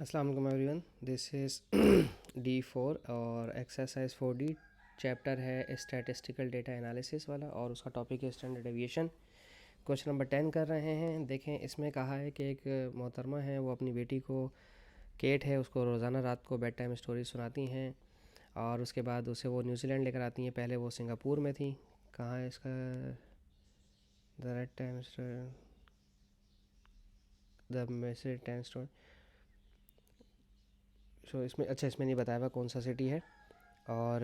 अस्सलाम वालेकुम everyone, this is D4 और एक्सरसाइज 4D चैप्टर है स्टैटिस्टिकल डेटा एनालिसिस वाला और उसका टॉपिक है स्टैंडर्ड डेविएशन। क्वेश्चन नंबर 10 कर रहे हैं। देखें, इसमें कहा है कि एक मोहतरमा है, वो अपनी बेटी को, केट है, उसको रोज़ाना रात को बेड टाइम स्टोरी सुनाती हैं और उसके बाद उसे वो न्यूजीलैंड लेकर आती हैं। पहले वो सिंगापुर में थी। कहाँ है इसका the right time the message time story. So इसमें इसमें नहीं बताया हुआ कौन सा सिटी है और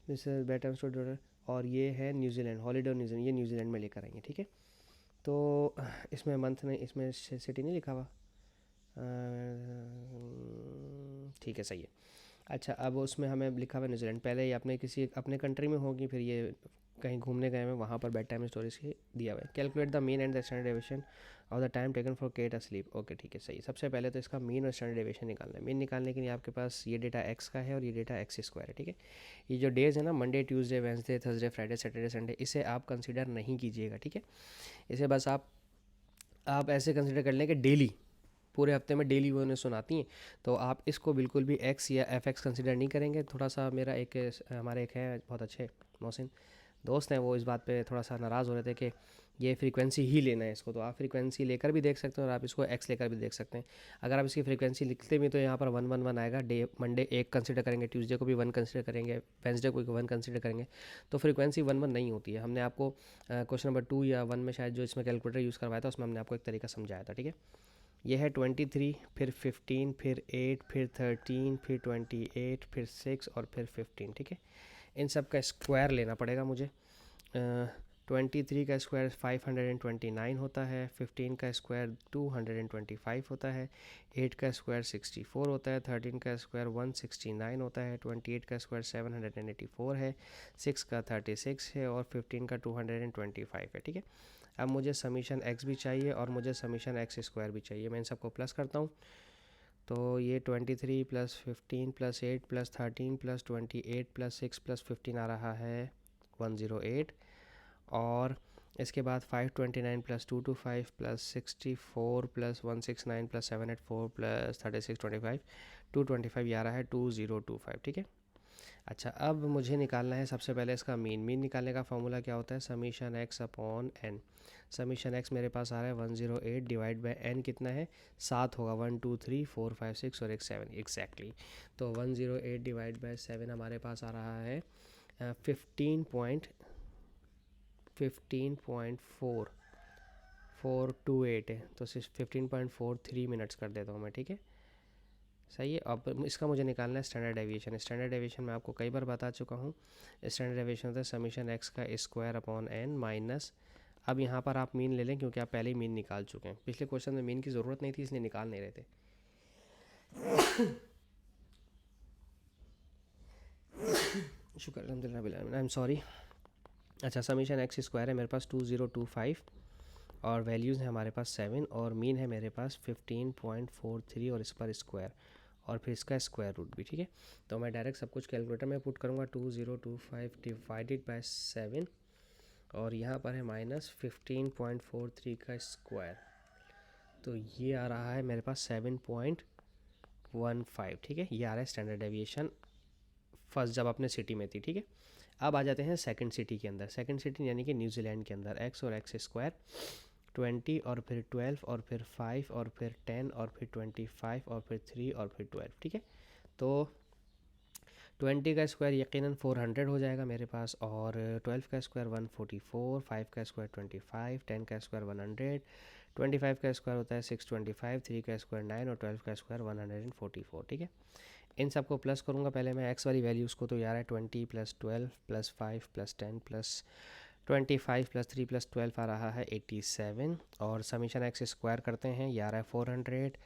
दिस बेड टाइम स्टोरी और ये है न्यूजीलैंड, हॉलीडे न्यूजीलैंड, ये न्यूजीलैंड में लेकर आएंगे। ठीक है, तो इसमें मंथ नहीं, इसमें सिटी नहीं लिखा हुआ। ठीक है, सही है। अच्छा, अब उसमें हमें लिखा हुआ न्यूजीलैंड, पहले ये अपने किसी अपने कंट्री में होगी, फिर ये कहीं घूमने गए हैं, वहाँ पर बेड टाइम स्टोरीज के दिया हुआ है। Calculate the mean and the standard deviation और the time taken for cat asleep. Okay, ठीक है, सही है। सबसे पहले तो इसका मीन और स्टैंडर्ड डेविएशन निकालना है। मीन निकालने के लिए आपके पास ये डेटा एक्स का है और ये डेटा एक्स स्क्वायर है। ठीक है, ये जो डेज़ है ना, Monday, Tuesday, Wednesday, Thursday, Friday, Saturday, Sunday, इसे आप कंसिडर नहीं कीजिएगा। ठीक है, इसे बस आप ऐसे कंसिडर कर लें कि डेली, पूरे हफ्ते में डेली वो उन्हें सुनाती हैं, तो आप इसको बिल्कुल भी एक्स या एफ एक्स कंसिडर नहीं करेंगे। थोड़ा सा मेरा एक हमारे एक है बहुत अच्छे मोहसिन दोस्त हैं, वो इस बात पे थोड़ा सा नाराज़ हो रहे थे कि ये फ्रीक्वेंसी ही लेना है इसको। तो आप फ्रीक्वेंसी लेकर भी देख सकते हैं और आप इसको एक्स लेकर भी देख सकते हैं। अगर आप इसकी फ्रीक्वेंसी लिखते भी तो यहाँ पर 111 आएगा। डे मंडे एक कंसिडर करेंगे, ट्यूसडे को भी 1 कंसिडर करेंगे, वेंसडे को 1 कंसिडर करेंगे, तो फ्रीक्वेंसी 1 1 नहीं होती है। हमने आपको क्वेश्चन नंबर 2 या 1 में शायद जो इसमें कैलकुलेटर यूज़ करवाया था, उसमें हमने आपको एक तरीका समझाया था। ठीक है, ये है 23, फिर 15, फिर 8, फिर 13, फिर 28, फिर 6 और फिर 15। ठीक है, इन सब का स्क्वायर लेना पड़ेगा मुझे। 23 का स्क्वायर 529 होता है, 15 का स्क्वायर 225 होता है, 8 का स्क्वायर 64 होता है, 13 का स्क्वायर 169 होता है, 28 का स्क्वायर 784 है, 6 का 36 है और 15 का 225 है। ठीक है, अब मुझे समीशन एक्स भी चाहिए और मुझे समीशन एक्स स्क्वायर भी चाहिए। मैं इन सबको प्लस करता हूँ, तो ये 23 plus 15 plus 8 plus 13 plus 28 plus 6 plus 15 आ रहा है 108। और इसके बाद 529 plus 225 plus 64 plus 169 plus 784 plus 3625 225 ये आ रहा है 2025। ठीक है, अच्छा, अब मुझे निकालना है सबसे पहले इसका मीन निकालने का फॉर्मूला क्या होता है, summation x upon n. Summation x मेरे पास आ रहा है 108 डिवाइड बाई एन कितना है, 7 होगा, 1 2 3 4 5 6 और एक 7 एग्जैक्टली। तो 108 डिवाइड बाई 7 हमारे पास आ रहा है 15.428 है, तो 15.43 मिनट्स कर देता हूँ मैं। ठीक है, सही है। अब इसका मुझे निकालना है स्टैंडर्ड डेविएशन। स्टैंडर्ड डेविएशन मैं आपको कई बार बता चुका हूँ। स्टैंडर्ड डेविएशन होता है समीशन एक्स का स्क्वायर अपॉन एन माइनस, अब यहाँ पर आप मीन ले लें क्योंकि आप पहले ही मीन निकाल चुके हैं। पिछले क्वेश्चन में मीन की ज़रूरत नहीं थी, इसलिए निकाल नहीं रहे थे। शुक्र अल्हम्दुलिल्लाह, आई एम सॉरी। अच्छा, समीशन एक्स स्क्वायर है मेरे पास 2025 और वैल्यूज़ हैं हमारे पास 7 और मीन है मेरे पास 15.43 और इस पर स्क्वायर और फिर इसका स्क्वायर रूट भी। ठीक है, तो मैं डायरेक्ट सब कुछ कैलकुलेटर में पुट करूँगा। 2025 डिवाइडेड बाय 7 और यहाँ पर है माइनस 15.43 का स्क्वायर, तो ये आ रहा है मेरे पास 7.15। ठीक है, ये आ रहा है स्टैंडर्ड डेविएशन फर्स्ट जब अपने सिटी में थी। ठीक है, अब आ जाते हैं सेकंड सिटी के अंदर। सेकंड सिटी यानी कि न्यूजीलैंड के अंदर एक्स और एक्स स्क्वायर 20 और फिर 12 और फिर 5 और फिर 10 और फिर 25 और फिर 3 और फिर 12। ठीक है, तो 20 का स्क्वायर यकीनन 400 हो जाएगा मेरे पास, और 12 का स्क्वायर 144, 5 का स्क्वायर 25, 10 का स्क्वायर 100, 25 का स्क्वायर होता है 625, 3 का स्क्वायर 9 और 12 का स्क्वायर 144। ठीक है, इन सबको प्लस करूँगा पहले मैं एक्स वाली वैल्यूज़ को, तो यार है 20 plus 12 plus 5 plus 10 plus 25 plus 3 plus 12 आ रहा है 87 और समीशन एक्स स्क्वायर करते हैं, यार है 400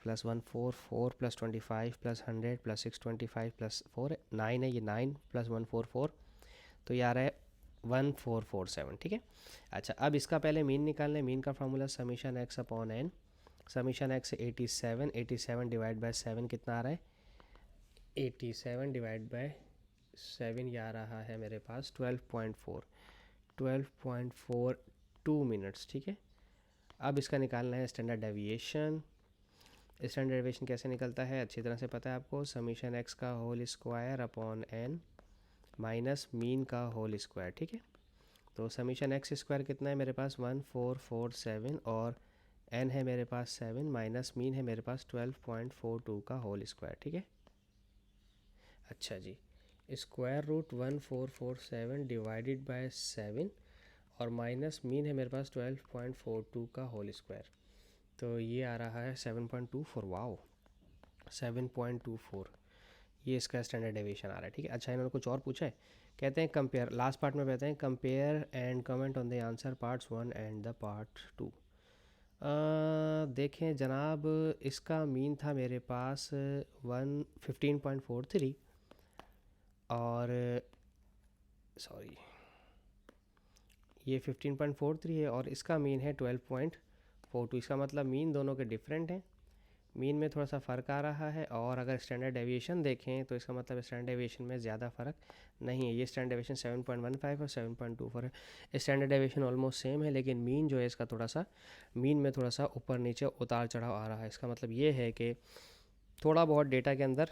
plus 144 plus 25 plus 100 plus 625 plus 4 9 है, ये 9 प्लस 144 तो यार है 1447। ठीक है, अच्छा, अब इसका पहले मीन निकालना है। मीन का formula summation x upon n. Summation x 87, 87 divide by 7 कितना आ रहा है, 87 डिवाइड बाय 7 ये आ रहा है मेरे पास 12.42 मिनट्स। ठीक है, अब इसका निकालना है स्टैंडर्ड डेविएशन। स्टैंडर्ड डेविएशन कैसे निकलता है, अच्छी तरह से पता है आपको, समीशन एक्स का whole square upon n minus mean का होल स्क्वायर, ठीक है। तो समीशन एक्स स्क्वायर कितना है मेरे पास 1447 और एन है मेरे पास 7 माइनस मीन है मेरे पास 12.42 का होल स्क्वायर, ठीक है। अच्छा जी, स्क्वायर रूट 1447 डिवाइडेड बाय 7 और माइनस मीन है मेरे पास 12.42 का होल स्क्वायर, तो ये आ रहा है 7.24। वाओ, 7.24 ये इसका स्टैंडर्ड डेविएशन आ रहा है, ठीक है। अच्छा, इन्होंने कुछ और पूछा है, कहते हैं कंपेयर, लास्ट पार्ट में कहते हैं compare and comment on the answer parts 1 and the part 2। देखें जनाब, इसका मीन था मेरे पास 15.43 और सॉरी ये 15.43 है और इसका मीन है 12.42। इसका मतलब मीन दोनों के डिफरेंट हैं, मीन में थोड़ा सा फ़र्क आ रहा है। और अगर स्टैंडर्ड डेविएशन देखें तो इसका मतलब स्टैंडर्ड डेविएशन में ज़्यादा फ़र्क नहीं है। ये स्टैंडर्ड डेविएशन 7.15 और 7.24 है। स्टैंडर्ड डेविएशन ऑलमोस्ट सेम है, लेकिन मीन जो है इसका थोड़ा सा, मीन में थोड़ा सा ऊपर नीचे उतार चढ़ाव आ रहा है। इसका मतलब ये है कि थोड़ा बहुत डेटा के अंदर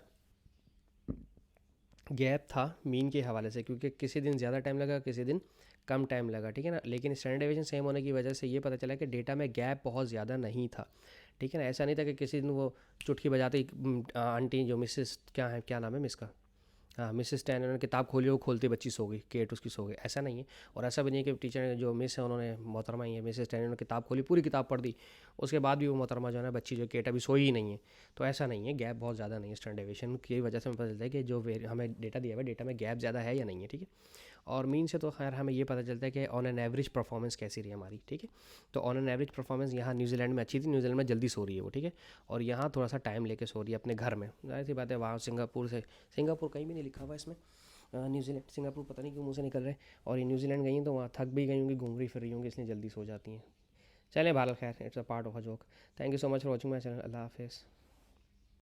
गैप था मीन के हवाले से, क्योंकि किसी दिन ज़्यादा टाइम लगा, किसी दिन कम टाइम लगा, ठीक है ना। लेकिन स्टैंडर्ड डेविएशन सेम होने की वजह से ये पता चला कि डेटा में गैप बहुत ज़्यादा नहीं था, ठीक है ना। ऐसा नहीं था कि किसी दिन वो चुटकी बजाते ही आंटी जो मिसेस क्या है, क्या नाम है मिस का, हाँ मिसेस टैन, उन्होंने किताब खोली, वो खोलते बच्ची सो गई, केट उसकी सो गई, ऐसा नहीं है। और ऐसा भी नहीं है कि टीचर जो मिस है उन्होंने, मोहतरमा ही है मिसेस टैन, उन्होंने किताब खोली, पूरी किताब पढ़ दी, उसके बाद भी वो मोहतरमा जो है ना बच्ची जो केट अभी सोई ही नहीं है। तो ऐसा नहीं है, गैप बहुत ज़्यादा नहीं है। स्टैंडर्ड डेविएशन की वजह से हमें पता चलता है कि जो हमें डेटा दिया हुआ है, डेटा में गैप ज़्यादा है या नहीं है, ठीक है। और मीन से तो खैर हमें ये पता चलता है कि ऑन एन एवरेज परफॉर्मेंस कैसी रही हमारी, ठीक है। तो ऑन एन एवरेज परफॉर्मेंस यहाँ न्यूजीलैंड में अच्छी थी, न्यूजीलैंड में जल्दी सो रही है वो, ठीक है। और यहाँ थोड़ा सा टाइम लेके सो रही है अपने घर में, जाहिर सी बात है। वहाँ सिंगापुर से, सिंगापुर कहीं भी नहीं लिखा हुआ इसमें, न्यूजीलैंड सिंगापुर पता नहीं क्यों मुँह से निकल रहे हैं। और ये न्यूजीलैंड गई हैं तो वहाँ थक भी गई होंगी, घूम रही फिर रही होंगी, इसलिए जल्दी सो जाती हैं। चलें बहरहाल, खैर it's a part of a joke. Thank you so much for watching my channel. Allah हाफिज़।